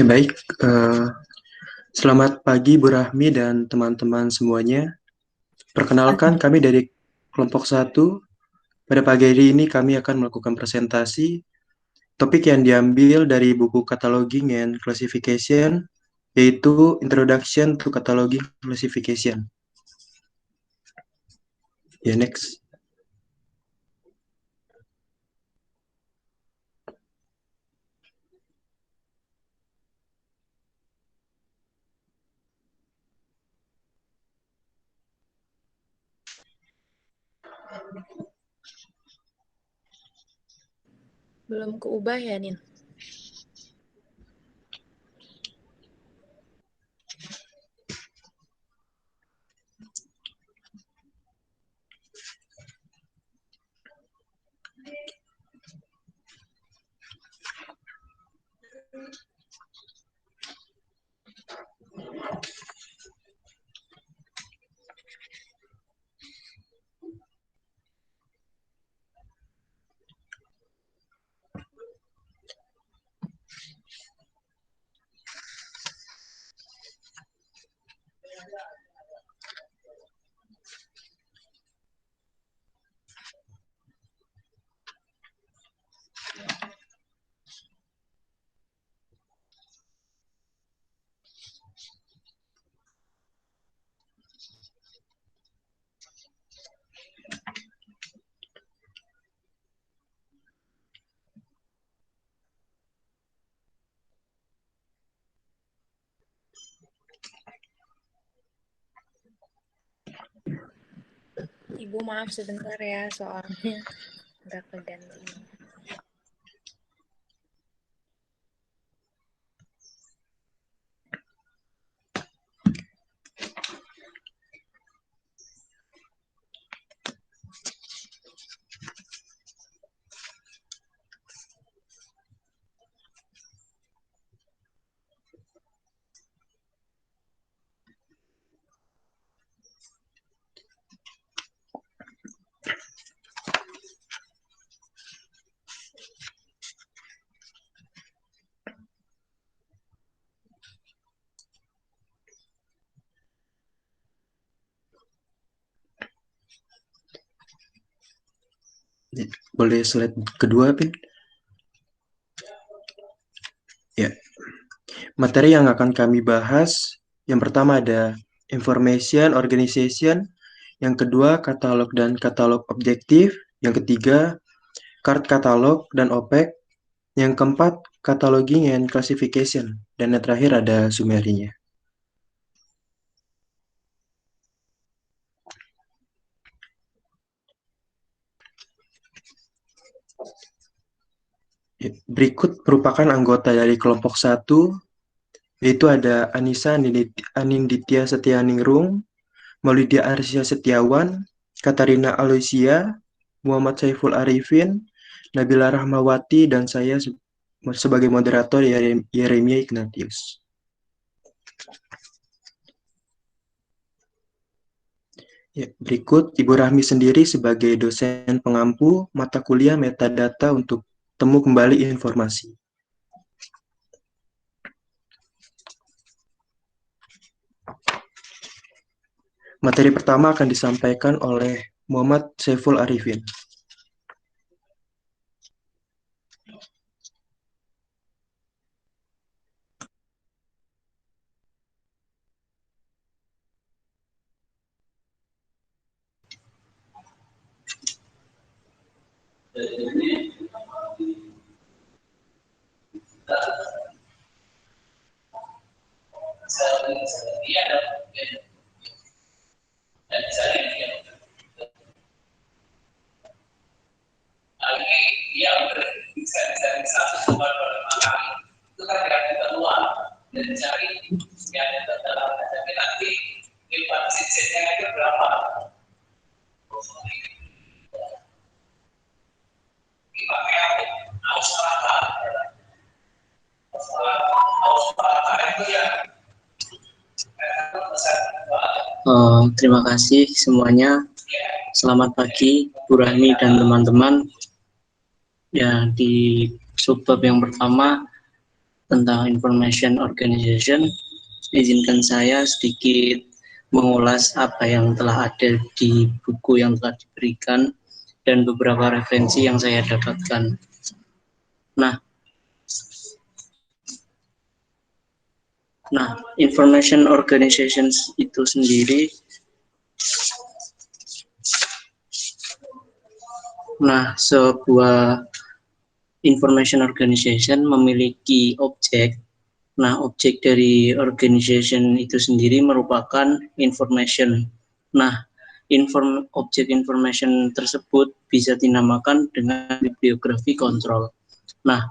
Ya baik, eh, selamat pagi Bu Rahmi dan teman-teman semuanya. Perkenalkan kami dari kelompok satu. Pada pagi hari ini kami akan melakukan presentasi. Topik yang diambil dari buku Cataloging and Classification, yaitu Introduction to Cataloging Classification. Ya, next. Belum keubah ya, Nin? Ibu maaf sebentar ya, soalnya nggak keganti. Boleh slide kedua, Pin? Ya. Materi yang akan kami bahas, yang pertama ada Information Organization, yang kedua katalog dan katalog objektif, yang ketiga card katalog dan OPEC, yang keempat cataloging and classification, dan yang terakhir ada summary-nya. Berikut merupakan anggota dari kelompok 1, yaitu ada Anissa Aninditya Setianingrum, Maulidia Arsya Setiawan, Katarina Aloysia, Muhammad Saiful Arifin, Nabila Rahmawati, dan saya sebagai moderator Yeremia Ignatius. Ya, berikut Ibu Rahmi sendiri sebagai dosen pengampu mata kuliah metadata untuk temu kembali informasi. Materi pertama akan disampaikan oleh Muhammad Saiful Arifin. Terima kasih semuanya. Selamat pagi, Bu Rahmi dan teman-teman. Ya, di subbab yang pertama tentang information organization, izinkan saya sedikit mengulas apa yang telah ada di buku yang telah diberikan dan beberapa referensi yang saya dapatkan. Nah, information organizations itu sendiri, sebuah information organization memiliki objek. Nah, objek dari organization itu sendiri merupakan information. Nah, objek information tersebut bisa dinamakan dengan bibliografi kontrol. Nah,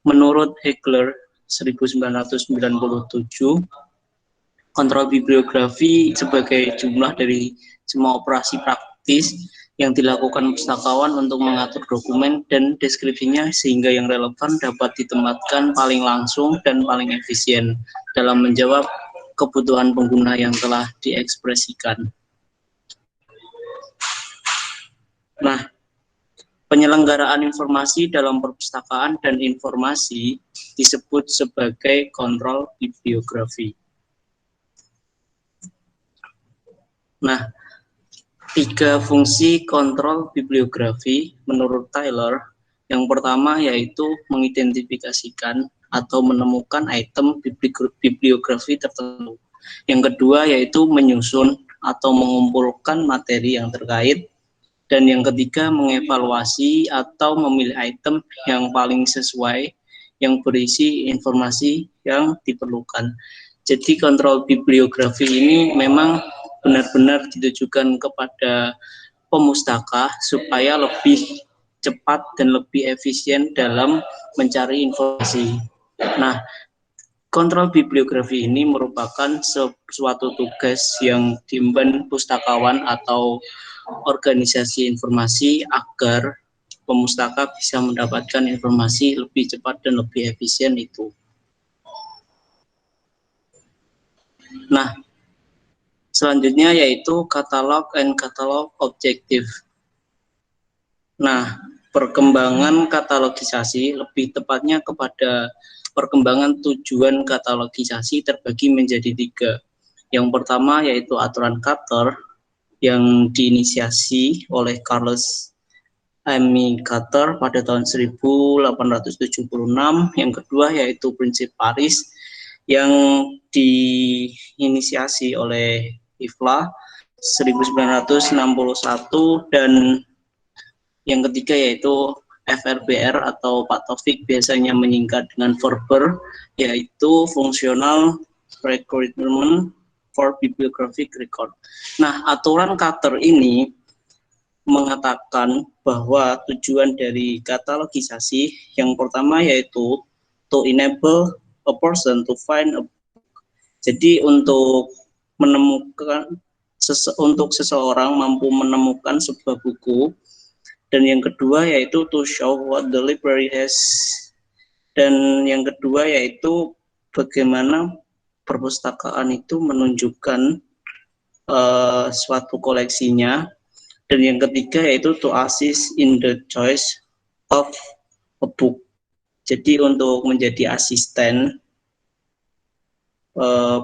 menurut Hegler 1997, kontrol bibliografi sebagai jumlah dari semua operasi praktis yang dilakukan pustakawan untuk mengatur dokumen dan deskripsinya sehingga yang relevan dapat ditempatkan paling langsung dan paling efisien dalam menjawab kebutuhan pengguna yang telah diekspresikan. Nah, penyelenggaraan informasi dalam perpustakaan dan informasi disebut sebagai kontrol bibliografi. Nah, 3 fungsi kontrol bibliografi menurut Tyler. Yang pertama yaitu mengidentifikasikan atau menemukan item bibliografi tertentu. Yang kedua yaitu menyusun atau mengumpulkan materi yang terkait. Dan yang ketiga mengevaluasi atau memilih item yang paling sesuai yang berisi informasi yang diperlukan. Jadi kontrol bibliografi ini memang benar-benar ditujukan kepada pemustaka supaya lebih cepat dan lebih efisien dalam mencari informasi. Nah, kontrol bibliografi ini merupakan suatu tugas yang diemban pustakawan atau organisasi informasi agar pemustaka bisa mendapatkan informasi lebih cepat dan lebih efisien itu. Nah, selanjutnya yaitu katalog and katalog objektif. Nah, perkembangan katalogisasi lebih tepatnya kepada perkembangan tujuan katalogisasi terbagi menjadi 3. Yang pertama yaitu aturan Carter yang diinisiasi oleh Charles M. Carter pada tahun 1876. Yang kedua yaitu prinsip Paris yang diinisiasi oleh IFLA 1961 dan yang ketiga yaitu FRBR atau Pak Taufik biasanya menyingkat dengan FRBR, yaitu Functional Requirement for Bibliographic Record. Nah, aturan Carter ini mengatakan bahwa tujuan dari katalogisasi yang pertama yaitu to enable a person to find a book. Jadi untuk menemukan untuk seseorang mampu menemukan sebuah buku. Dan yang kedua yaitu to show what the library has. Dan yang kedua yaitu bagaimana perpustakaan itu menunjukkan suatu koleksinya. Dan yang ketiga yaitu to assist in the choice of a book. Jadi untuk menjadi asisten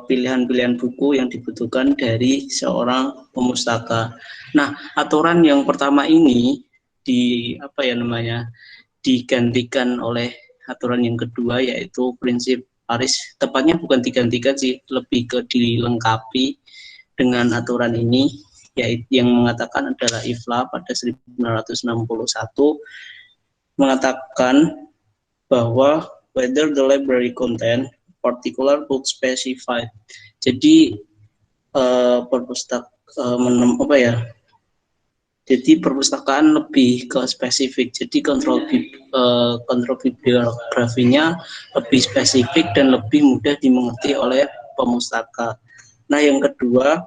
pilihan-pilihan buku yang dibutuhkan dari seorang pemustaka. Nah, aturan yang pertama ini digantikan oleh aturan yang kedua yaitu prinsip Paris. Tepatnya bukan digantikan sih, lebih ke dilengkapi dengan aturan ini, yaitu yang mengatakan adalah IFLA pada 1961 mengatakan bahwa whether the library contain particular book specified. Jadi perpustakaan lebih ke spesifik. Jadi kontrol bibliografinya lebih spesifik dan lebih mudah dimengerti oleh pemustaka. Nah, yang kedua,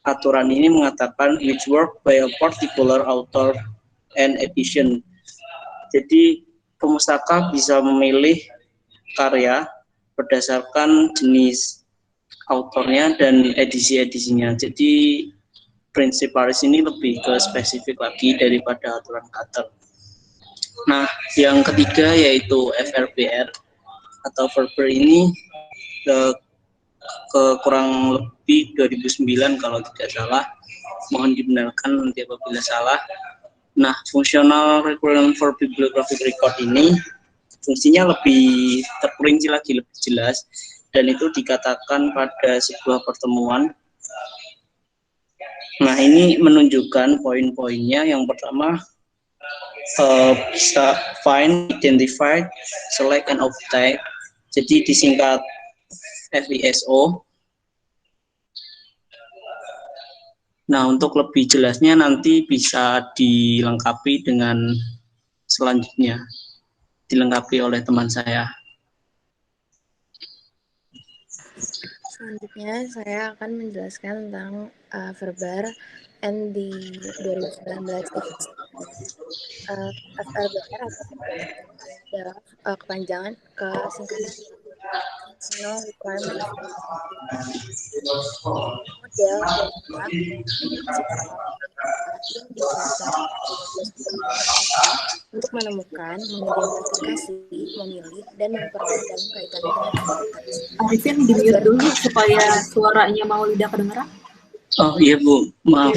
aturan ini mengatakan which work by a particular author and edition. Jadi pemustaka bisa memilih karya berdasarkan jenis autornya dan edisi-edisinya. Jadi prinsip Paris ini lebih ke spesifik lagi daripada aturan Carter. Nah, yang ketiga yaitu FRBR. atau Verber ini ke kurang lebih 2009 kalau tidak salah. Mohon dibenarkan nanti apabila salah. Nah, fungsional requirement for bibliographic record ini fungsinya lebih terperinci lagi, lebih jelas, dan itu dikatakan pada sebuah pertemuan. Nah, ini menunjukkan poin-poinnya. Yang pertama, bisa find, identify, select, and obtain. Jadi disingkat FISO. Nah, untuk lebih jelasnya nanti bisa dilengkapi dengan selanjutnya, dilengkapi oleh teman saya. Selanjutnya saya akan menjelaskan tentang Verber and di 2019 edition. FRBR atau adalah kepanjangan singkatan Functional Requirement for model data verifikasi yang didasarkan untuk menemukan, mengidentifikasi, memilih, dan memperoleh dalam kaitannya dengan entitas. Arifin di-mute dulu supaya suaranya Maulida kedengeran. Oh iya Bu, maaf.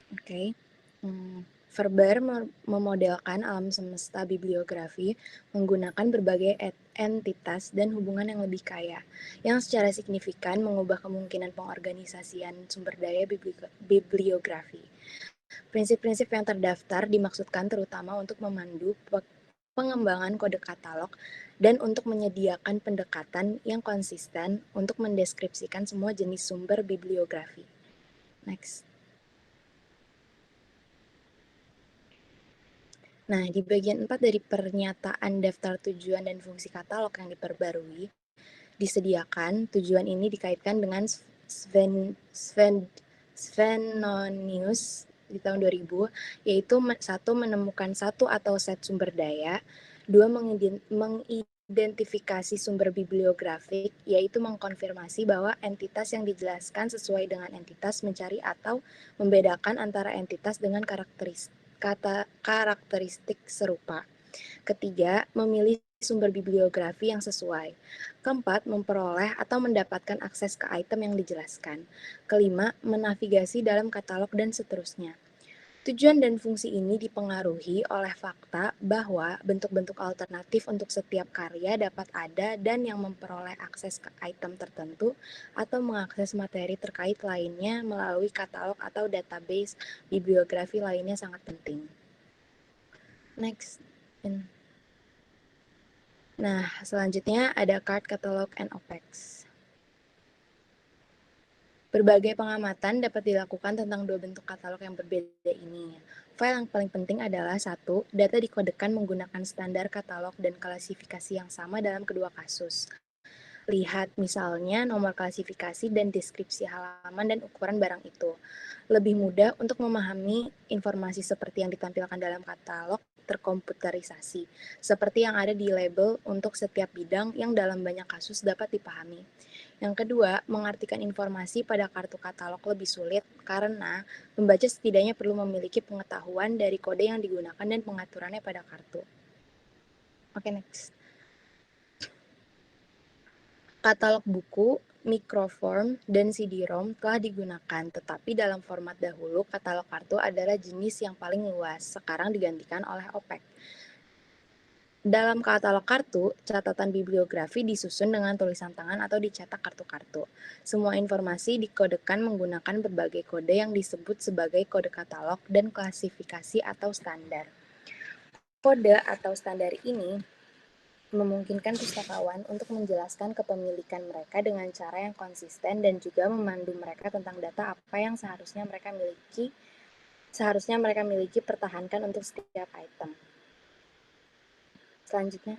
Oke. Verber memodelkan alam semesta bibliografi menggunakan berbagai entitas dan hubungan yang lebih kaya, yang secara signifikan mengubah kemungkinan pengorganisasian sumber daya bibliografi. Prinsip-prinsip yang terdaftar dimaksudkan terutama untuk memandu pengembangan kode katalog dan untuk menyediakan pendekatan yang konsisten untuk mendeskripsikan semua jenis sumber bibliografi. Next. Nah, di bagian 4 dari pernyataan daftar tujuan dan fungsi katalog yang diperbarui, disediakan tujuan ini dikaitkan dengan Svenonius di tahun 2000, yaitu satu, menemukan satu atau set sumber daya, dua, mengidentifikasi sumber bibliografik, yaitu mengkonfirmasi bahwa entitas yang dijelaskan sesuai dengan entitas mencari atau membedakan antara entitas dengan karakteristik serupa. Ketiga, memilih sumber bibliografi yang sesuai. Keempat, memperoleh atau mendapatkan akses ke item yang dijelaskan. Kelima, menavigasi dalam katalog dan seterusnya. Tujuan dan fungsi ini dipengaruhi oleh fakta bahwa bentuk-bentuk alternatif untuk setiap karya dapat ada dan yang memperoleh akses ke item tertentu atau mengakses materi terkait lainnya melalui katalog atau database bibliografi lainnya sangat penting. Next. Nah, selanjutnya ada card catalog and OPEX. Berbagai pengamatan dapat dilakukan tentang dua bentuk katalog yang berbeda ini. File yang paling penting adalah 1. Data dikodekan menggunakan standar katalog dan klasifikasi yang sama dalam kedua kasus. Lihat misalnya nomor klasifikasi dan deskripsi halaman dan ukuran barang itu. Lebih mudah untuk memahami informasi seperti yang ditampilkan dalam katalog terkomputerisasi, seperti yang ada di label untuk setiap bidang yang dalam banyak kasus dapat dipahami. Yang kedua, mengartikan informasi pada kartu katalog lebih sulit karena membaca setidaknya perlu memiliki pengetahuan dari kode yang digunakan dan pengaturannya pada kartu. Oke, next. Katalog buku, microform, dan CD-ROM telah digunakan, tetapi dalam format dahulu, katalog kartu adalah jenis yang paling luas, sekarang digantikan oleh OPEC. Dalam katalog kartu, catatan bibliografi disusun dengan tulisan tangan atau dicetak kartu-kartu. Semua informasi dikodekan menggunakan berbagai kode yang disebut sebagai kode katalog dan klasifikasi atau standar. Kode atau standar ini memungkinkan pustakawan untuk menjelaskan kepemilikan mereka dengan cara yang konsisten dan juga memandu mereka tentang data apa yang seharusnya mereka miliki pertahankan untuk setiap item. Selanjutnya.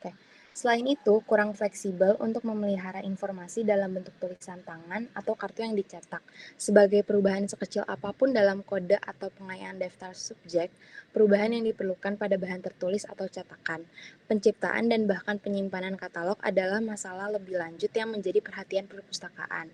Oke. Selain itu, kurang fleksibel untuk memelihara informasi dalam bentuk tulisan tangan atau kartu yang dicetak. Sebagai perubahan sekecil apapun dalam kode atau pengayaan daftar subjek, perubahan yang diperlukan pada bahan tertulis atau cetakan. Penciptaan dan bahkan penyimpanan katalog adalah masalah lebih lanjut yang menjadi perhatian perpustakaan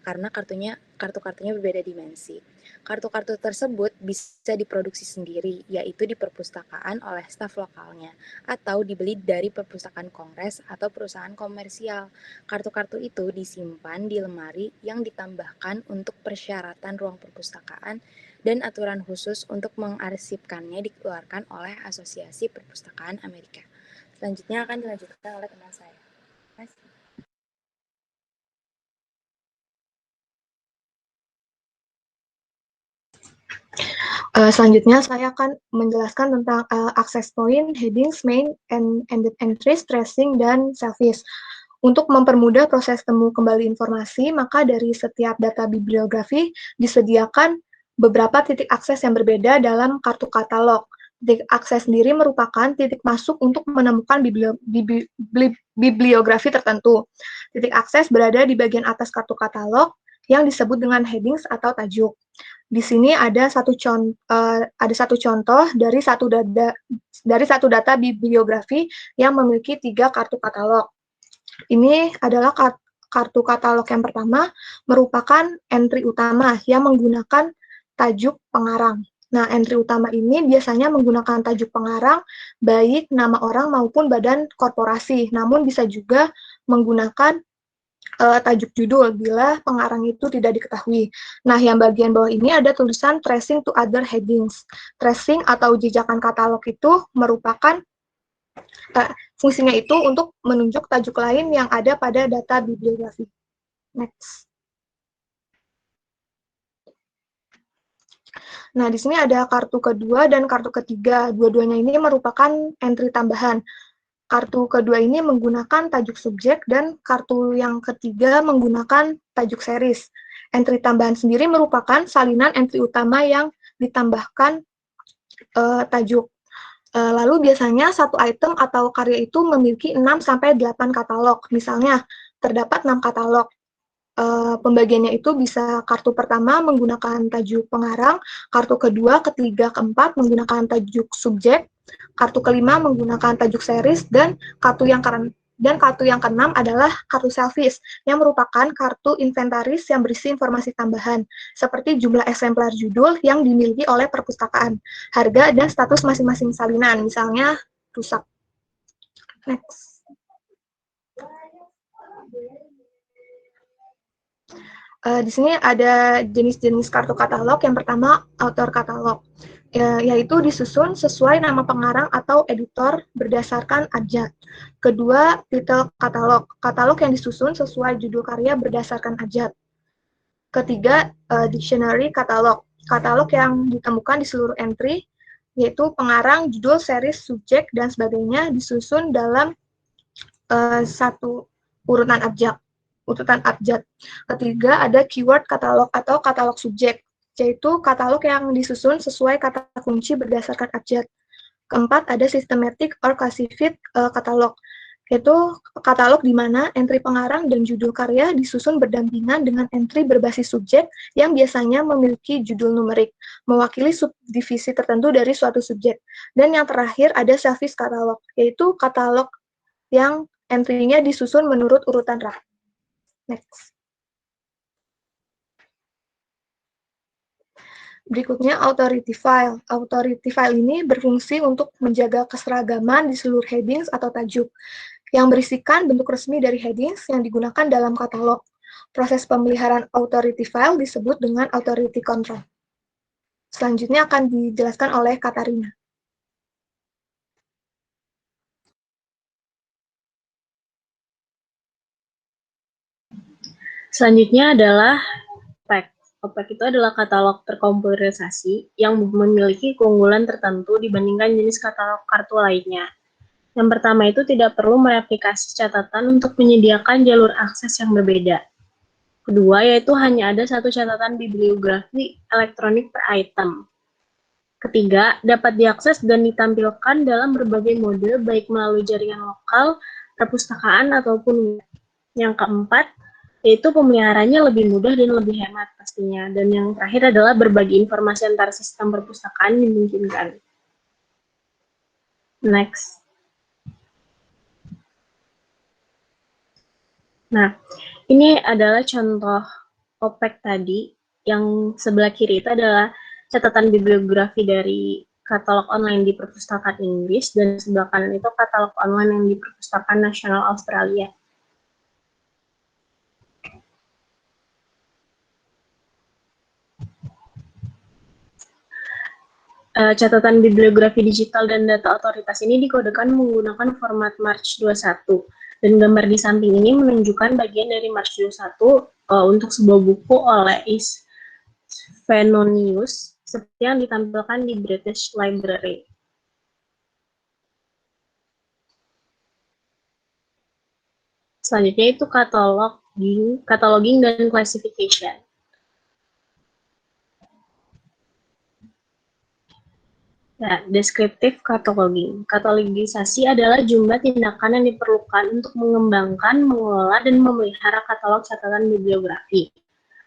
karena kartu-kartunya berbeda dimensi. Kartu-kartu tersebut bisa diproduksi sendiri, yaitu di perpustakaan oleh staf lokalnya, atau dibeli dari perpustakaan kongres atau perusahaan komersial. Kartu-kartu itu disimpan di lemari yang ditambahkan untuk persyaratan ruang perpustakaan dan aturan khusus untuk mengarsipkannya dikeluarkan oleh Asosiasi Perpustakaan Amerika. Selanjutnya akan dilanjutkan oleh teman saya. Terima kasih. Selanjutnya saya akan menjelaskan tentang access point, headings, main, and ended entries, tracing, dan service. Untuk mempermudah proses temu kembali informasi, maka dari setiap data bibliografi disediakan beberapa titik akses yang berbeda dalam kartu katalog. Titik akses sendiri merupakan titik masuk untuk menemukan bibliografi tertentu. Titik akses berada di bagian atas kartu katalog yang disebut dengan headings atau tajuk. Di sini ada satu contoh dari satu data bibliografi yang memiliki 3 kartu katalog. Ini adalah kartu katalog yang pertama, merupakan entry utama yang menggunakan tajuk pengarang. Nah, entry utama ini biasanya menggunakan tajuk pengarang, baik nama orang maupun badan korporasi, namun bisa juga menggunakan tajuk judul bila pengarang itu tidak diketahui. Nah, yang bagian bawah ini ada tulisan tracing to other headings. Tracing atau jejakan katalog itu merupakan fungsinya itu untuk menunjuk tajuk lain yang ada pada data bibliografi. Next. Nah, di sini ada kartu kedua dan kartu ketiga. Dua-duanya ini merupakan entry tambahan. Kartu kedua ini menggunakan tajuk subjek dan kartu yang ketiga menggunakan tajuk series. Entry tambahan sendiri merupakan salinan entry utama yang ditambahkan tajuk. Lalu biasanya satu item atau karya itu memiliki 6-8 katalog. Misalnya, terdapat 6 katalog. Pembagiannya itu bisa kartu pertama menggunakan tajuk pengarang, kartu kedua, ketiga, keempat menggunakan tajuk subjek, kartu kelima menggunakan tajuk series, dan kartu yang keenam adalah kartu service yang merupakan kartu inventaris yang berisi informasi tambahan seperti jumlah eksemplar judul yang dimiliki oleh perpustakaan, harga, dan status masing-masing salinan, misalnya rusak. Next. Di sini ada jenis-jenis kartu katalog. Yang pertama, author katalog, yaitu disusun sesuai nama pengarang atau editor berdasarkan abjad. Kedua, title katalog, katalog yang disusun sesuai judul karya berdasarkan abjad. Ketiga, dictionary katalog, katalog yang ditemukan di seluruh entry, yaitu pengarang, judul, series, subjek, dan sebagainya disusun dalam satu urutan abjad. Ketiga, ada keyword katalog atau katalog subjek, yaitu katalog yang disusun sesuai kata kunci berdasarkan abjad. Keempat, ada systematic or classified katalog, yaitu katalog di mana entry pengarang dan judul karya disusun berdampingan dengan entry berbasis subjek yang biasanya memiliki judul numerik, mewakili subdivisi tertentu dari suatu subjek. Dan yang terakhir ada service katalog, yaitu katalog yang entry-nya disusun menurut urutan rapi. Next. Berikutnya authority file. Authority file ini berfungsi untuk menjaga keseragaman di seluruh headings atau tajuk yang berisikan bentuk resmi dari headings yang digunakan dalam katalog. Proses pemeliharaan authority file disebut dengan authority control. Selanjutnya akan dijelaskan oleh Katarina. Selanjutnya adalah OPEC. OPEC itu adalah katalog terkomputerisasi yang memiliki keunggulan tertentu dibandingkan jenis katalog kartu lainnya. Yang pertama itu tidak perlu mereplikasi catatan untuk menyediakan jalur akses yang berbeda. Kedua, yaitu hanya ada satu catatan bibliografi elektronik per item. Ketiga, dapat diakses dan ditampilkan dalam berbagai mode, baik melalui jaringan lokal perpustakaan ataupun web. Yang keempat, yaitu pemeliharaannya lebih mudah dan lebih hemat pastinya. Dan yang terakhir adalah berbagi informasi antar sistem perpustakaan dimungkinkan. Next. Nah, ini adalah contoh OPEC tadi. Yang sebelah kiri itu adalah catatan bibliografi dari katalog online di Perpustakaan Inggris, dan sebelah kanan itu katalog online yang di Perpustakaan Nasional Australia. Catatan bibliografi digital dan data otoritas ini dikodekan menggunakan format March 21. Dan gambar di samping ini menunjukkan bagian dari March 21 untuk sebuah buku oleh Is Venonius, seperti yang ditampilkan di British Library. Selanjutnya itu cataloging dan classification. Ya, descriptive cataloging. Katalogisasi adalah jumlah tindakan yang diperlukan untuk mengembangkan, mengelola, dan memelihara katalog catatan bibliografi.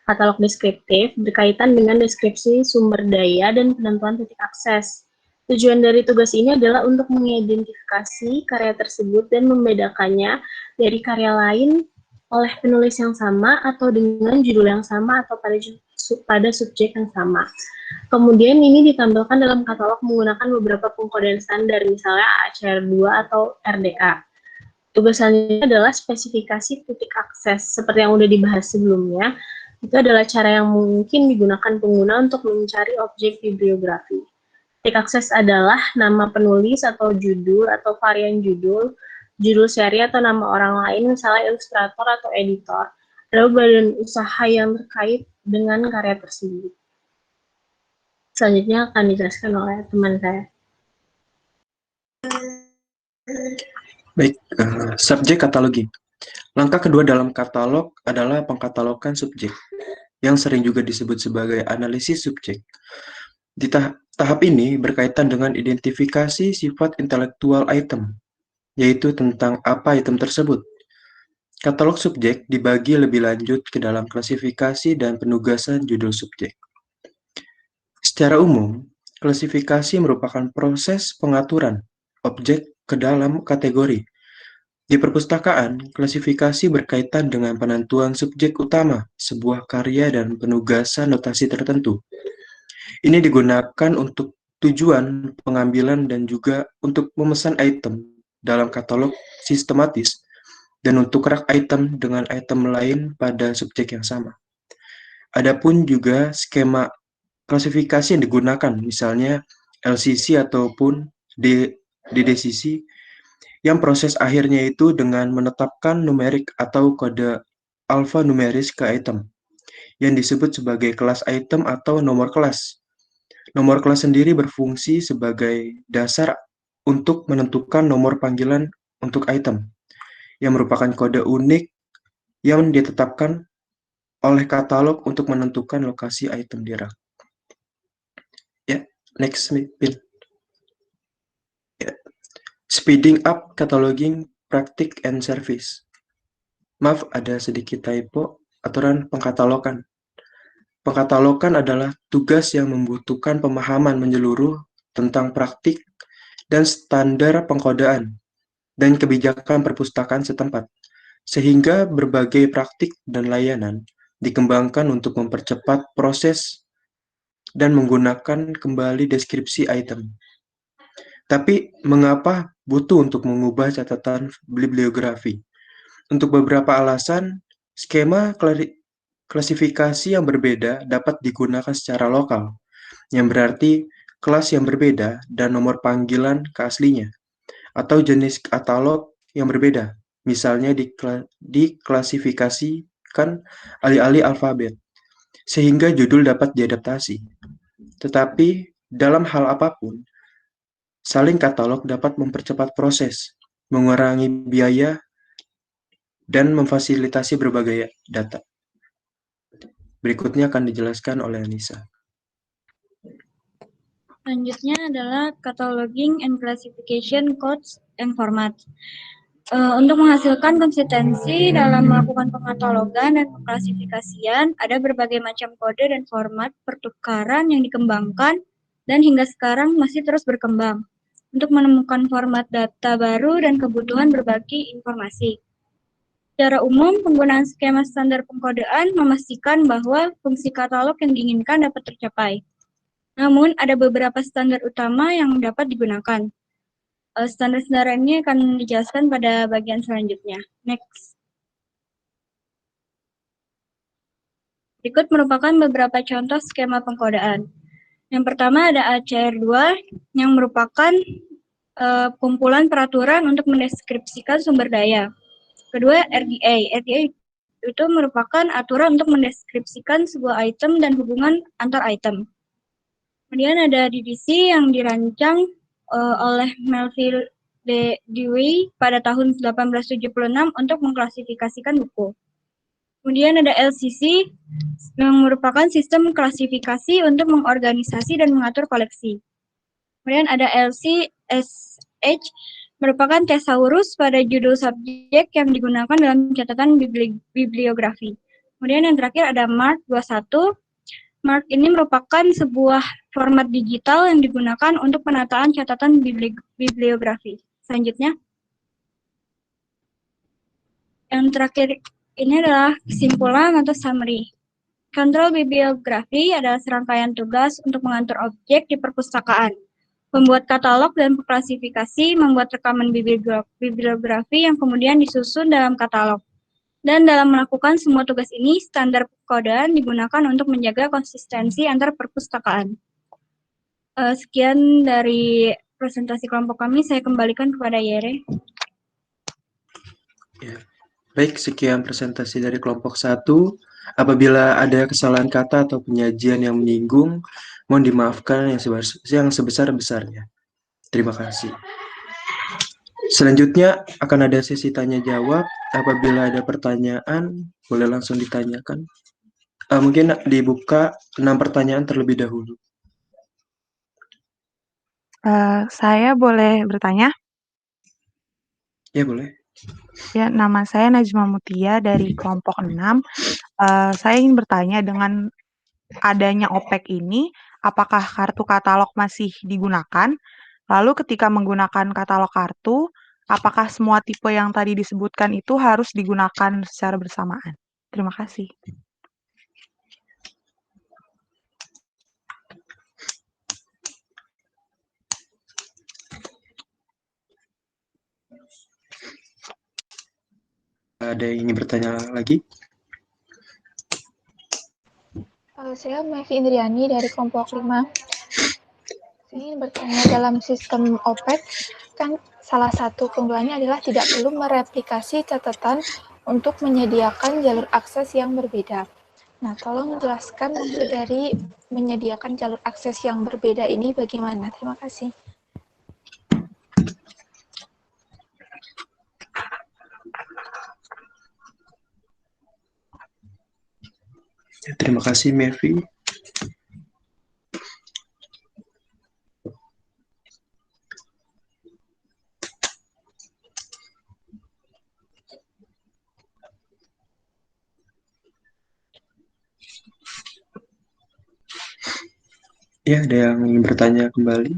Katalog deskriptif berkaitan dengan deskripsi sumber daya dan penentuan titik akses. Tujuan dari tugas ini adalah untuk mengidentifikasi karya tersebut dan membedakannya dari karya lain oleh penulis yang sama atau dengan judul yang sama atau pada subjek yang sama. Kemudian ini ditampilkan dalam katalog menggunakan beberapa pengkodean standar, misalnya ACR2 atau RDA. Tugas selanjutnya adalah spesifikasi titik akses. Seperti yang sudah dibahas sebelumnya, itu adalah cara yang mungkin digunakan pengguna untuk mencari objek bibliografi. Titik akses adalah nama penulis atau judul atau varian judul, judul seri atau nama orang lain, misalnya ilustrator atau editor, lalu badan usaha yang terkait dengan karya tersebut. Selanjutnya akan dijelaskan oleh teman saya. Baik, subjek cataloging. Langkah kedua dalam katalog adalah pengkatalogan subjek, yang sering juga disebut sebagai analisis subjek. Di tahap ini berkaitan dengan identifikasi sifat intelektual item, yaitu tentang apa item tersebut. Katalog subjek dibagi lebih lanjut ke dalam klasifikasi dan penugasan judul subjek. Secara umum, klasifikasi merupakan proses pengaturan objek ke dalam kategori. Di perpustakaan, klasifikasi berkaitan dengan penentuan subjek utama sebuah karya dan penugasan notasi tertentu. Ini digunakan untuk tujuan pengambilan dan juga untuk memesan item dalam katalog sistematis dan untuk rak item dengan item lain pada subjek yang sama. Adapun juga skema klasifikasi yang digunakan, misalnya LCC ataupun DDCC, yang proses akhirnya itu dengan menetapkan numerik atau kode alfanumeris ke item, yang disebut sebagai kelas item atau nomor kelas. Nomor kelas sendiri berfungsi sebagai dasar untuk menentukan nomor panggilan untuk item, yang merupakan kode unik yang ditetapkan oleh katalog untuk menentukan lokasi item di rak. Ya, next pin. Ya. Speeding up cataloging practice and service. Maaf, ada sedikit typo. Aturan pengkatalogan. Pengkatalogan adalah tugas yang membutuhkan pemahaman menyeluruh tentang praktik dan standar pengkodean dan kebijakan perpustakaan setempat, sehingga berbagai praktik dan layanan dikembangkan untuk mempercepat proses dan menggunakan kembali deskripsi item. Tapi mengapa butuh untuk mengubah catatan bibliografi? Untuk beberapa alasan, skema klasifikasi yang berbeda dapat digunakan secara lokal, yang berarti kelas yang berbeda dan nomor panggilan keaslinya, atau jenis katalog yang berbeda, misalnya diklasifikasikan alih-alih alfabet, sehingga judul dapat diadaptasi. Tetapi dalam hal apapun, saling katalog dapat mempercepat proses, mengurangi biaya, dan memfasilitasi berbagai data. Berikutnya akan dijelaskan oleh Anissa. Selanjutnya adalah cataloging and classification codes and formats. Untuk menghasilkan konsistensi dalam melakukan pengkatalogan dan pengklasifikasian, ada berbagai macam kode dan format pertukaran yang dikembangkan dan hingga sekarang masih terus berkembang untuk menemukan format data baru dan kebutuhan berbagi informasi. Secara umum, penggunaan skema standar pengkodean memastikan bahwa fungsi katalog yang diinginkan dapat tercapai. Namun, ada beberapa standar utama yang dapat digunakan. Standar-standar ini akan dijelaskan pada bagian selanjutnya. Next. Berikut merupakan beberapa contoh skema pengkodean. Yang pertama ada ACR2 yang merupakan kumpulan peraturan untuk mendeskripsikan sumber daya. Kedua, RDA. RDA itu merupakan aturan untuk mendeskripsikan sebuah item dan hubungan antar item. Kemudian ada DDC yang dirancang oleh Melville Dewey pada tahun 1876 untuk mengklasifikasikan buku. Kemudian ada LCC yang merupakan sistem klasifikasi untuk mengorganisasi dan mengatur koleksi. Kemudian ada LCSH merupakan thesaurus pada judul subjek yang digunakan dalam catatan bibliografi. Kemudian yang terakhir ada MARC 21. MARC ini merupakan sebuah format digital yang digunakan untuk penataan catatan bibliografi. Selanjutnya, yang terakhir ini adalah kesimpulan atau summary. Kontrol bibliografi adalah serangkaian tugas untuk mengatur objek di perpustakaan. Membuat katalog dan klasifikasi, membuat rekaman bibliografi yang kemudian disusun dalam katalog. Dan dalam melakukan semua tugas ini, standar pengkodean digunakan untuk menjaga konsistensi antar perpustakaan. Sekian dari presentasi kelompok kami, saya kembalikan kepada Yere. Ya. Baik, sekian presentasi dari kelompok 1. Apabila ada kesalahan kata atau penyajian yang menyinggung, mohon dimaafkan yang sebesar-besarnya. Terima kasih. Selanjutnya akan ada sesi tanya jawab. Apabila ada pertanyaan, boleh langsung ditanyakan. Mungkin dibuka 6 pertanyaan terlebih dahulu. Saya boleh bertanya? Ya, boleh. Ya, nama saya Najma Mutia dari kelompok 6. Saya ingin bertanya, dengan adanya OPEC ini, apakah kartu katalog masih digunakan? Lalu ketika menggunakan katalog kartu, apakah semua tipe yang tadi disebutkan itu harus digunakan secara bersamaan? Terima kasih. Ada yang ingin bertanya lagi? Saya Mevi Indriani dari kelompok 5. Saya ingin bertanya, dalam sistem OPEC, kan salah satu keunggulannya adalah tidak perlu mereplikasi catatan untuk menyediakan jalur akses yang berbeda. Nah, tolong jelaskan maksud dari menyediakan jalur akses yang berbeda ini bagaimana? Terima kasih. Terima kasih, Mevi. Ya, ada yang ingin bertanya kembali?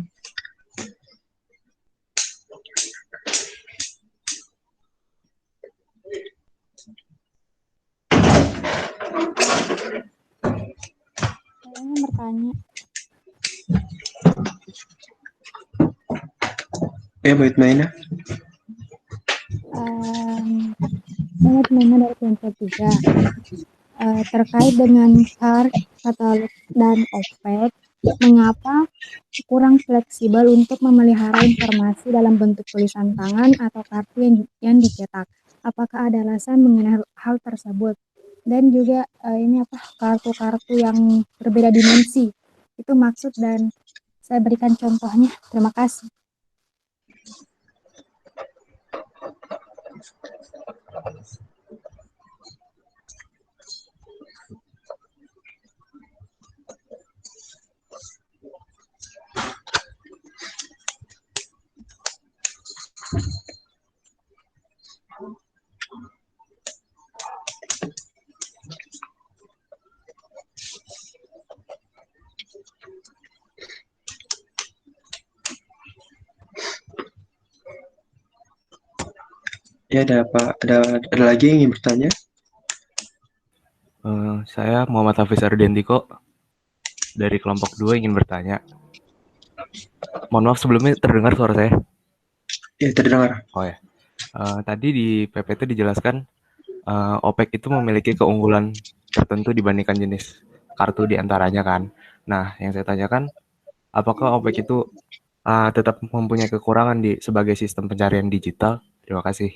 Saya ingin bertanya. Ya, Mbak Itmaina. Saya Itmaina dari kelompok 3. Terkait dengan CAR, katalog, dan OPEC, mengapa kurang fleksibel untuk memelihara informasi dalam bentuk tulisan tangan atau kartu yang dicetak? Apakah ada alasan mengenai hal tersebut? Dan juga kartu-kartu yang berbeda dimensi, itu maksud dan saya berikan contohnya. Terima kasih. Ya, ada lagi yang ingin bertanya? Saya Muhammad Hafiz Ardentiko dari kelompok 2 ingin bertanya. Mohon maaf sebelumnya terdengar suara saya? Ya, terdengar. Oh ya. Tadi di PPT dijelaskan OPEC itu memiliki keunggulan tertentu dibandingkan jenis kartu diantaranya kan. Nah, yang saya tanyakan, apakah OPEC itu tetap mempunyai kekurangan sebagai sistem pencarian digital? Terima kasih.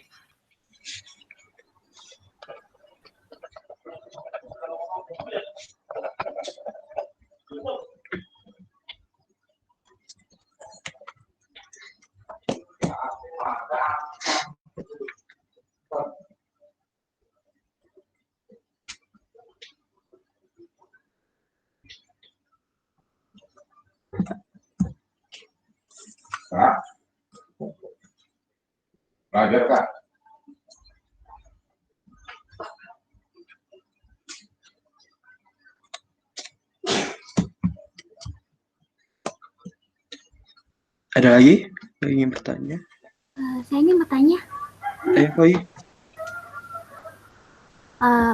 Belajar, Kak. Ada lagi yang ingin bertanya? Saya ingin bertanya. Koi.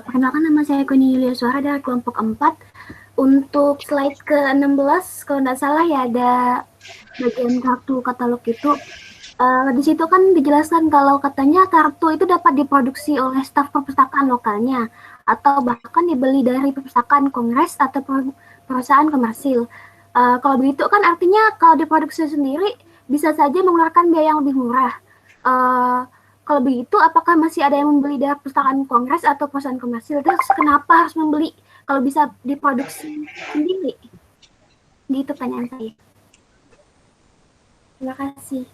Perkenalkan, nama saya Kuni Yulia Suara dari kelompok 4. Untuk slide ke-16, kalau nggak salah ya ada bagian kartu katalog itu. Di situ kan dijelaskan kalau katanya kartu itu dapat diproduksi oleh staf perpustakaan lokalnya atau bahkan dibeli dari perpustakaan kongres atau perusahaan komersil. Kalau begitu kan artinya kalau diproduksi sendiri bisa saja mengeluarkan biaya yang lebih murah. Kalau begitu, apakah masih ada yang membeli dari perpustakaan kongres atau perusahaan komersil? Terus kenapa harus membeli kalau bisa diproduksi sendiri? Gitu pertanyaan saya. Terima kasih.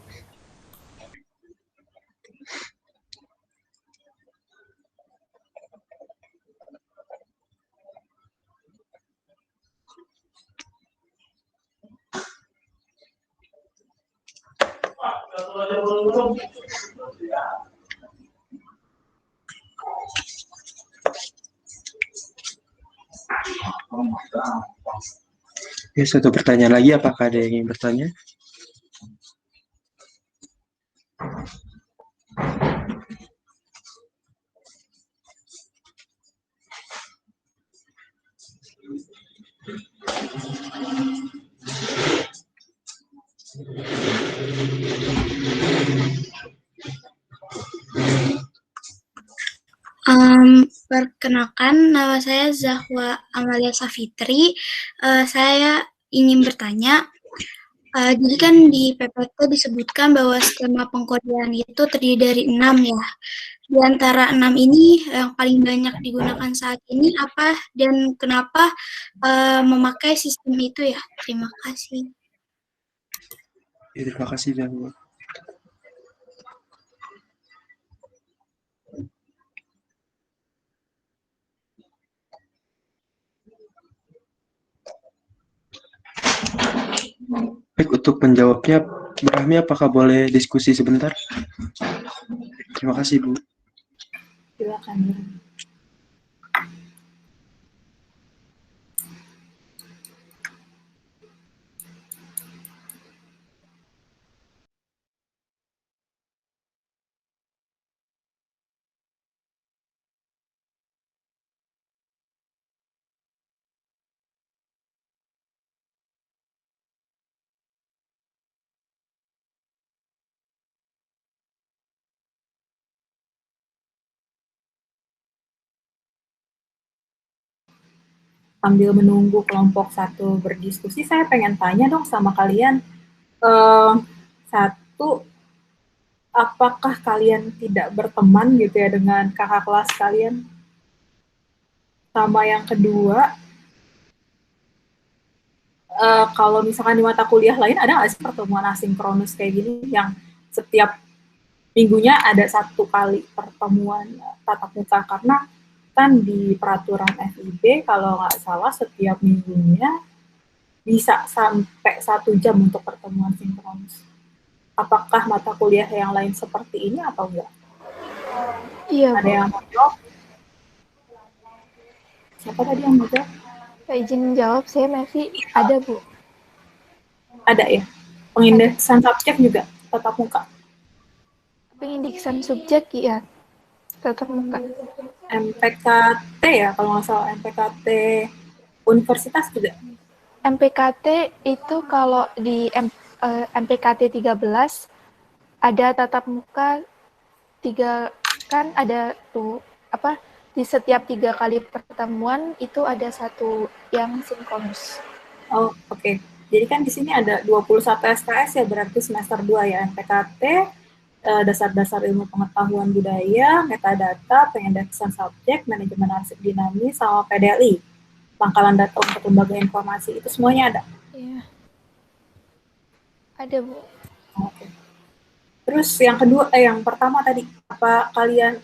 Ya, satu pertanyaan lagi, apakah ada yang ingin bertanya? Perkenalkan, nama saya Zahwa Amalia Safitri. Saya ingin bertanya, jadi kan di PPT disebutkan bahwa skema pengkodean itu terdiri dari 6 ya. Di antara 6 ini yang paling banyak digunakan saat ini apa dan kenapa memakai sistem itu ya? Terima kasih. Ya, terima kasih, Zahwa. Baik, untuk menjawabnya, Brahmi, apakah boleh diskusi sebentar? Terima kasih, Bu. Silakan. Sambil menunggu kelompok 1 berdiskusi, saya pengen tanya dong sama kalian. Satu, apakah kalian tidak berteman gitu ya dengan kakak kelas kalian? Sama yang kedua, kalau misalkan di mata kuliah lain ada nggak sih pertemuan asinkronus kayak gini yang setiap minggunya ada 1 kali pertemuan tatap muka? Karena kan di peraturan FIB kalau nggak salah setiap minggunya bisa sampai 1 jam untuk pertemuan sinkronus. Apakah mata kuliah yang lain seperti ini atau enggak? Iya, ada yang mau jawab? Siapa tadi yang mau jawab? Saya izin jawab, saya masih ada, Bu. Ada ya? Pengindeksan subjek juga tatap muka? Tapi Pendidikan subjek ya, tatap muka. MPKT ya, kalau nggak salah MPKT universitas juga. MPKT itu kalau di MPKT 13 ada tatap muka 3, kan ada tuh apa, di setiap 3 kali pertemuan itu ada 1 yang sinkronus. Oh, oke. Jadi kan di sini ada 21 SKS ya, berarti semester 2 ya, MPKT, dasar-dasar ilmu pengetahuan budaya, metadata, pengindeksan subjek, manajemen arsip dinamis, sama PDLI, pangkalan data untuk lembaga informasi, itu semuanya ada? Iya. Ada, Bu. Oke. Terus yang kedua, yang pertama tadi, apa kalian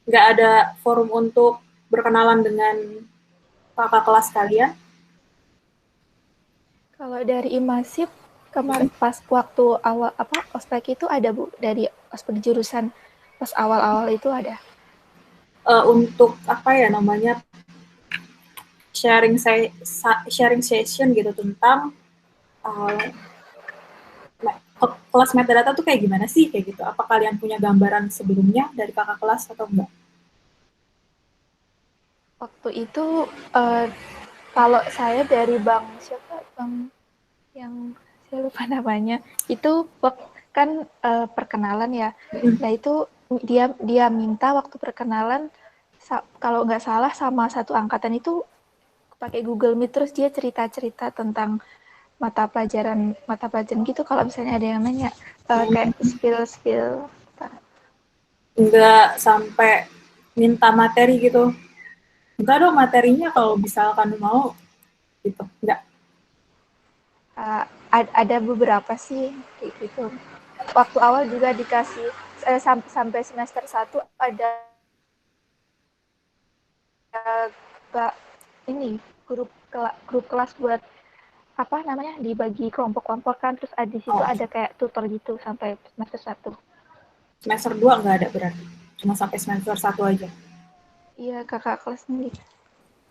nggak ada forum untuk berkenalan dengan kakak kelas kalian? Kalau dari Imasip, kemarin pas waktu awal ospek itu ada, Bu, dari ospek jurusan pas awal-awal itu ada. Untuk apa ya namanya, sharing session gitu tentang kelas metadata tuh kayak gimana sih, kayak gitu. Apa kalian punya gambaran sebelumnya dari kakak kelas atau enggak? Waktu itu kalau saya dari Bang yang saya lupa namanya, itu kan perkenalan ya. Nah itu dia minta waktu perkenalan, kalau nggak salah sama satu angkatan itu pakai Google Meet, terus dia cerita-cerita tentang mata pelajaran gitu. Kalau misalnya ada yang nanya kayak spill Enggak sampai minta materi gitu, enggak dong materinya kalau misalkan mau gitu, enggak? Ada beberapa sih gitu. Waktu awal juga dikasih sampai semester 1 ada ini grup kelas buat apa namanya, dibagi kelompok-kelompok kan, terus di situ ada kayak tutor gitu sampai semester 1. Semester 2 nggak ada berarti? Cuma sampai semester 1 aja? Iya, kakak kelas sendiri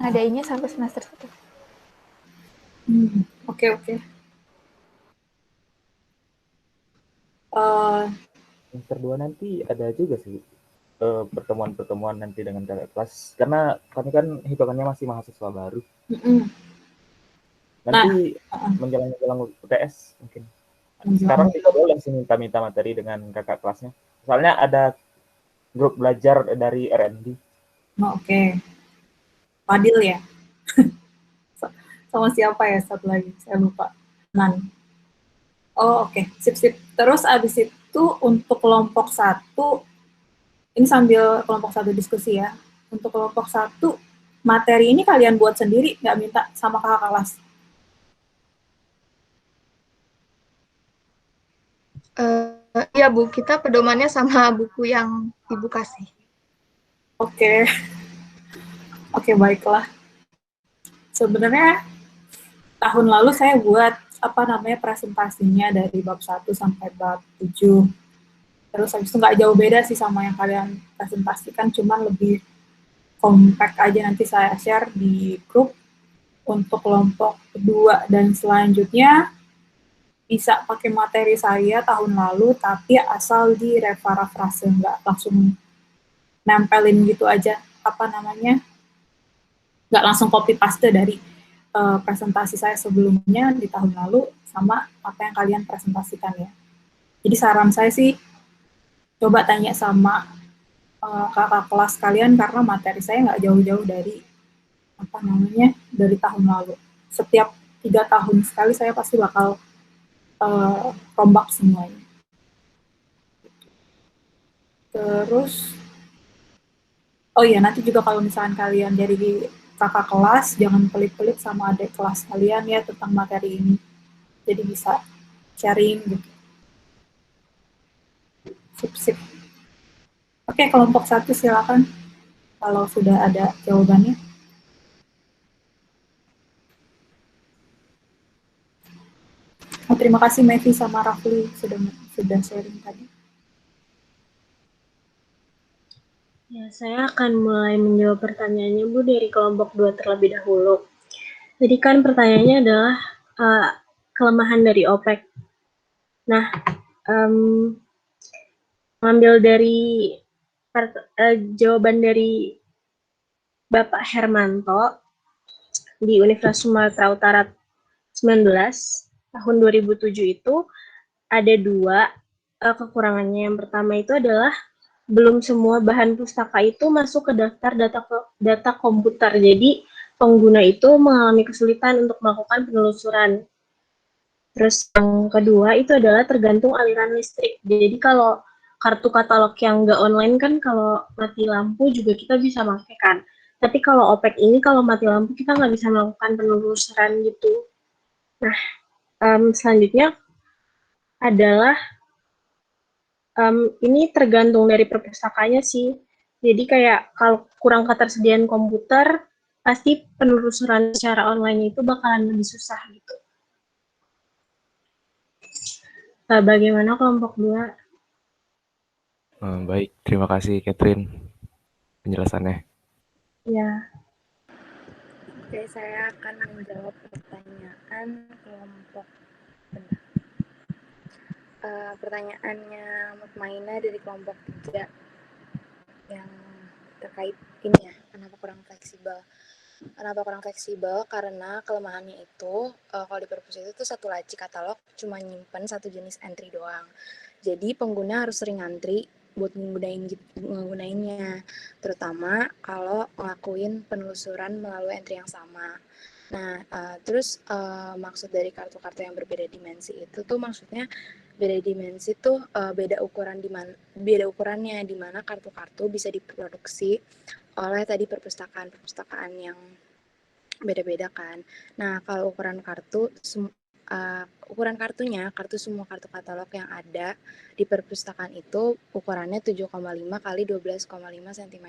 ngadainnya sampai semester 1. Oke. Semester 2 nanti ada juga sih pertemuan-pertemuan nanti dengan kakak kelas, karena kami kan hitungannya masih mahasiswa baru. Nanti menjelang UTS mungkin. Sekarang kita boleh sih minta materi dengan kakak kelasnya. Soalnya ada grup belajar dari R&D. Oke. Fadil ya? Sama siapa ya satu lagi? Saya lupa. Oke. Sip. Terus abis itu untuk kelompok 1, ini sambil kelompok 1 diskusi ya. Untuk kelompok 1, materi ini kalian buat sendiri, nggak minta sama kakak kelas? Iya, Bu, kita pedomannya sama buku yang Ibu kasih. Oke, baiklah. Sebenarnya tahun lalu saya buat presentasinya dari bab 1 sampai bab 7. Terus habis itu nggak jauh beda sih sama yang kalian presentasikan, cuman lebih compact aja. Nanti saya share di grup untuk kelompok 2 dan selanjutnya bisa pakai materi saya tahun lalu, tapi asal di reparafrase, nggak langsung nempelin gitu aja, nggak langsung copy paste dari presentasi saya sebelumnya di tahun lalu sama apa yang kalian presentasikan ya. Jadi saran saya sih, coba tanya sama kakak kelas kalian, karena materi saya nggak jauh-jauh dari dari tahun lalu. Setiap 3 tahun sekali saya pasti bakal rombak semuanya. Terus, nanti juga kalau misalkan kalian jadi kakak kelas, jangan pelit-pelit sama adik kelas kalian ya tentang materi ini. Jadi bisa sharing gitu. Sip. Oke, kelompok 1 silakan kalau sudah ada jawabannya. Terima kasih Mevi sama Rafli sudah sharing tadi. Ya, saya akan mulai menjawab pertanyaannya Bu dari kelompok 2 terlebih dahulu. Jadi kan pertanyaannya adalah kelemahan dari OPEC. Nah, mengambil dari jawaban dari Bapak Hermanto di Universitas Sumatera Utara 19 tahun 2007 itu ada dua kekurangannya. Yang pertama itu adalah belum semua bahan pustaka itu masuk ke daftar data komputer. Jadi pengguna itu mengalami kesulitan untuk melakukan penelusuran. Terus yang kedua itu adalah tergantung aliran listrik. Jadi kalau kartu katalog yang nggak online kan kalau mati lampu juga kita bisa pakai kan. Tapi kalau OPEC ini kalau mati lampu kita nggak bisa melakukan penelusuran gitu. Nah, selanjutnya adalah ini tergantung dari perpustakanya sih. Jadi kayak kalau kurang ketersediaan komputer, pasti penelusuran secara online itu bakalan lebih susah gitu. Bagaimana kelompok 2? Baik, terima kasih Catherine penjelasannya. Ya. Oke, saya akan menjawab pertanyaan kelompok benar. Pertanyaannya Mutmainah dari kelompok 3 yang terkait ini ya, kenapa kurang fleksibel. Kenapa kurang fleksibel? Karena kelemahannya itu, kalau di perpus itu tuh satu laci katalog cuma nyimpen satu jenis entry doang. Jadi pengguna harus sering ngantri buat nggunainnya, terutama kalau ngelakuin penelusuran melalui entry yang sama. Nah, terus maksud dari kartu-kartu yang berbeda dimensi itu tuh maksudnya beda dimensi tuh beda ukurannya di mana kartu-kartu bisa diproduksi oleh tadi perpustakaan yang beda-beda kan. Nah, kalau ukuran kartunya, semua kartu katalog yang ada di perpustakaan itu ukurannya 7,5 kali 12,5 cm.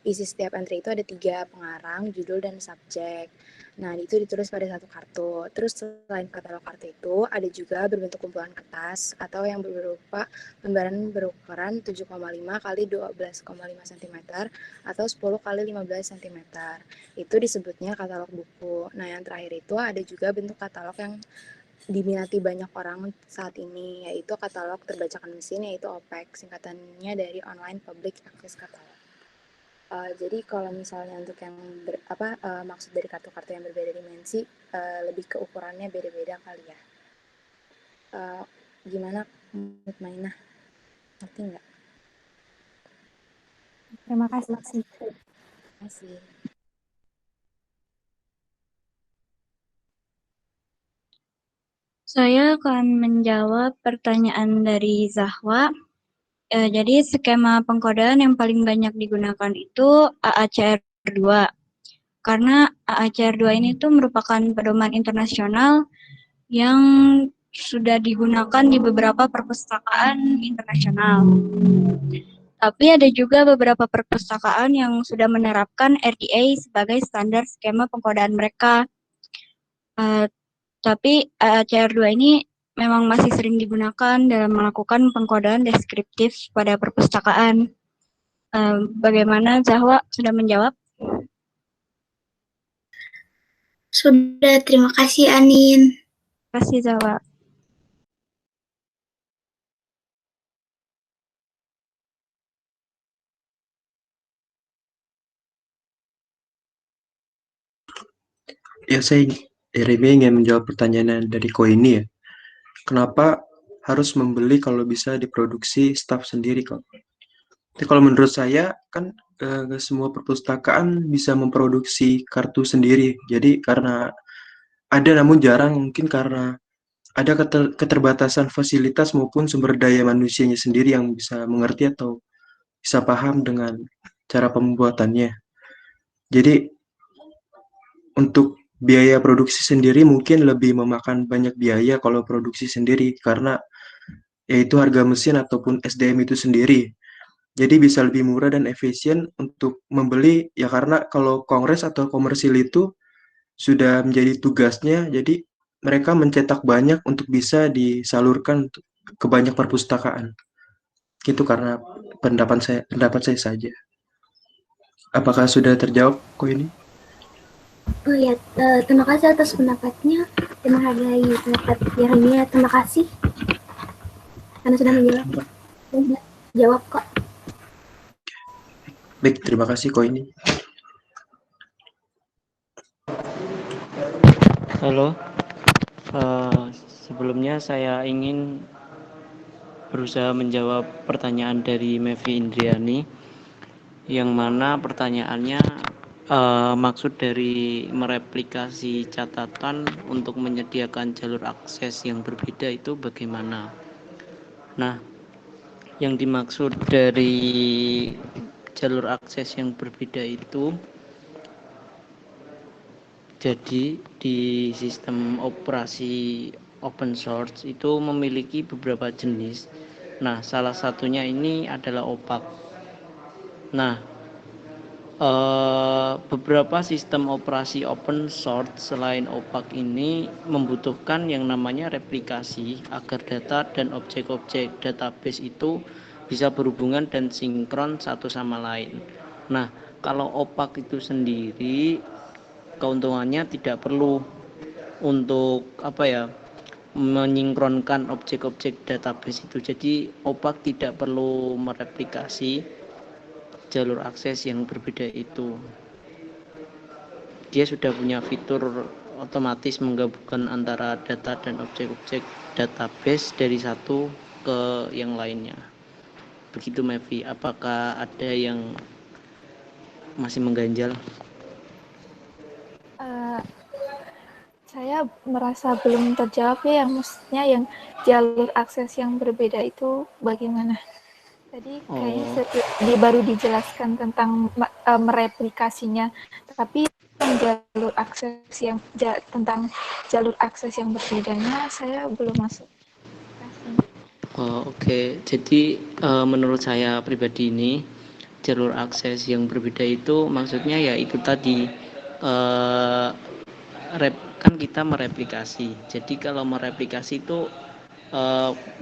Isi setiap entry itu ada 3, pengarang, judul, dan subjek. Nah, itu ditulis pada satu kartu. Terus selain katalog kartu itu, ada juga berbentuk kumpulan kertas atau yang berupa lembaran berukuran 7,5 kali 12,5 cm atau 10 kali 15 cm. Itu disebutnya katalog buku. Nah, yang terakhir itu ada juga bentuk katalog yang diminati banyak orang saat ini, yaitu katalog terbacakan mesin, yaitu OPEC, singkatannya dari Online Public Access Catalog. Jadi kalau misalnya untuk yang maksud dari kartu-kartu yang berbeda dimensi, lebih ke ukurannya beda-beda kali ya. Gimana Mutmainah? Ngerti nggak? Terima kasih. Terima kasih. Saya akan menjawab pertanyaan dari Zahwa. Jadi skema pengkodean yang paling banyak digunakan itu AACR2. Karena AACR2 ini tuh merupakan pedoman internasional yang sudah digunakan di beberapa perpustakaan internasional. Tapi ada juga beberapa perpustakaan yang sudah menerapkan RDA sebagai standar skema pengkodean mereka. Tapi AACR2 ini memang masih sering digunakan dalam melakukan pengkodean deskriptif pada perpustakaan. Bagaimana Zahwa, sudah menjawab? Sudah, terima kasih Anin. Terima kasih Zahwa. Ya, Remy ingin menjawab pertanyaan dari Koini ya. Kenapa harus membeli kalau bisa diproduksi staf sendiri kok? Tapi kalau menurut saya kan semua perpustakaan bisa memproduksi kartu sendiri. Jadi karena ada namun jarang, mungkin karena ada keterbatasan fasilitas maupun sumber daya manusianya sendiri yang bisa mengerti atau bisa paham dengan cara pembuatannya. Jadi untuk biaya produksi sendiri mungkin lebih memakan banyak biaya kalau produksi sendiri karena yaitu harga mesin ataupun SDM itu sendiri. Jadi bisa lebih murah dan efisien untuk membeli ya karena kalau kongres atau komersil itu sudah menjadi tugasnya, jadi mereka mencetak banyak untuk bisa disalurkan ke banyak perpustakaan. Itu karena pendapat saya saja. Apakah sudah terjawab kok ini? Oh ya, terima kasih atas pendapatnya. Menghargai pendapat Yeremia. Terima kasih karena sudah menjawab. jawab kok. Baik, terima kasih kok ini. Halo, sebelumnya saya ingin berusaha menjawab pertanyaan dari Mevi Indriani, yang mana pertanyaannya maksud dari mereplikasi catatan untuk menyediakan jalur akses yang berbeda itu bagaimana. Nah, yang dimaksud dari jalur akses yang berbeda itu, jadi di sistem operasi open source itu memiliki beberapa jenis. Nah, salah satunya ini adalah OPAC. Nah, beberapa sistem operasi open source selain OPAC ini membutuhkan yang namanya replikasi agar data dan objek-objek database itu bisa berhubungan dan sinkron satu sama lain. Nah, kalau OPAC itu sendiri keuntungannya tidak perlu untuk menyinkronkan objek-objek database itu. Jadi OPAC tidak perlu mereplikasi jalur akses yang berbeda itu. Dia sudah punya fitur otomatis menggabungkan antara data dan objek-objek database dari satu ke yang lainnya. Begitu Mevi, apakah ada yang masih mengganjal? Saya merasa belum terjawab ya, yang maksudnya yang jalur akses yang berbeda itu bagaimana? Tadi kayaknya baru dijelaskan tentang mereplikasinya, tapi jalur akses yang tentang jalur akses yang berbedanya saya belum masuk. Oke. Jadi menurut saya pribadi ini jalur akses yang berbeda itu maksudnya ya itu tadi kan kita mereplikasi. Jadi kalau mereplikasi itu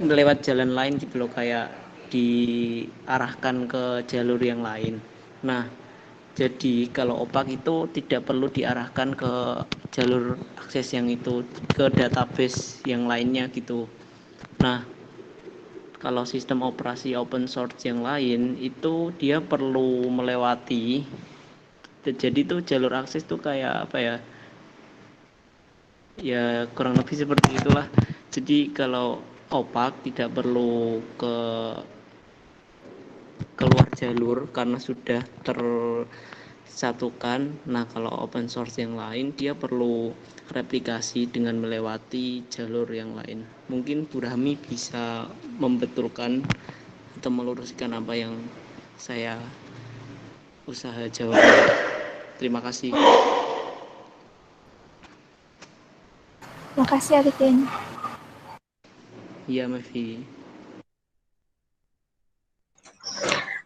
lewat jalan lain gitu loh, kayak diarahkan ke jalur yang lain. Nah, jadi kalau OPAC itu tidak perlu diarahkan ke jalur akses yang itu, ke database yang lainnya gitu. Nah, kalau sistem operasi open source yang lain itu dia perlu melewati. Jadi tuh jalur akses tuh kayak apa ya? Ya kurang lebih seperti itulah. Jadi kalau OPAC tidak perlu keluar jalur karena sudah tersatukan. Nah, kalau open source yang lain dia perlu replikasi dengan melewati jalur yang lain. Mungkin Bu Rahmi bisa membetulkan atau meluruskan apa yang saya usaha jawab. Terima kasih. Makasih Arifin. Iya, Mevi.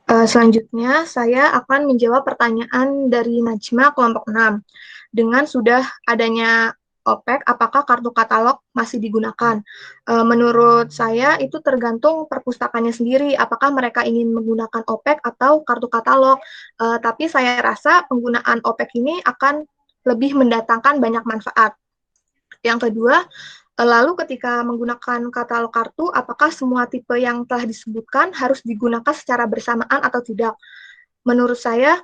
Selanjutnya, saya akan menjawab pertanyaan dari Najma kelompok 6. Dengan sudah adanya OPEC, apakah kartu katalog masih digunakan? Menurut saya, itu tergantung perpustakaannya sendiri, apakah mereka ingin menggunakan OPEC atau kartu katalog. Tapi saya rasa penggunaan OPEC ini akan lebih mendatangkan banyak manfaat. Yang kedua, lalu ketika menggunakan katalog kartu, apakah semua tipe yang telah disebutkan harus digunakan secara bersamaan atau tidak? Menurut saya,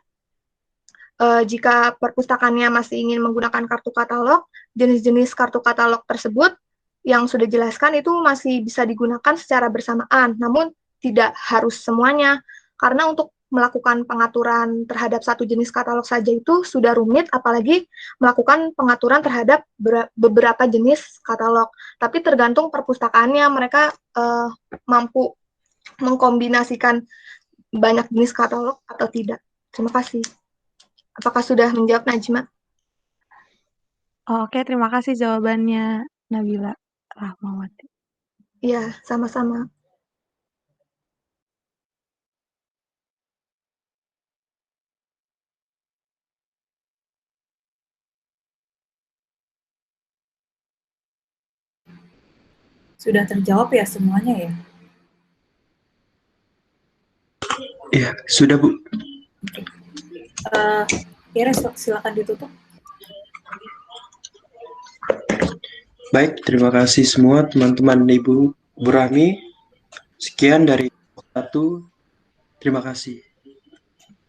jika perpustakaannya masih ingin menggunakan kartu katalog, jenis-jenis kartu katalog tersebut yang sudah dijelaskan itu masih bisa digunakan secara bersamaan, namun tidak harus semuanya, karena untuk melakukan pengaturan terhadap satu jenis katalog saja itu sudah rumit, apalagi melakukan pengaturan terhadap beberapa jenis katalog. Tapi tergantung perpustakaannya, mereka mampu mengkombinasikan banyak jenis katalog atau tidak. Terima kasih. Apakah sudah menjawab, Najma? Oke, terima kasih jawabannya, Nabila Rahmawati. Iya, sama-sama. Sudah terjawab ya semuanya ya? Iya, sudah Bu. Kira silakan ditutup. Baik, terima kasih semua teman-teman Ibu Bu Rahmi. Sekian dari Terima kasih.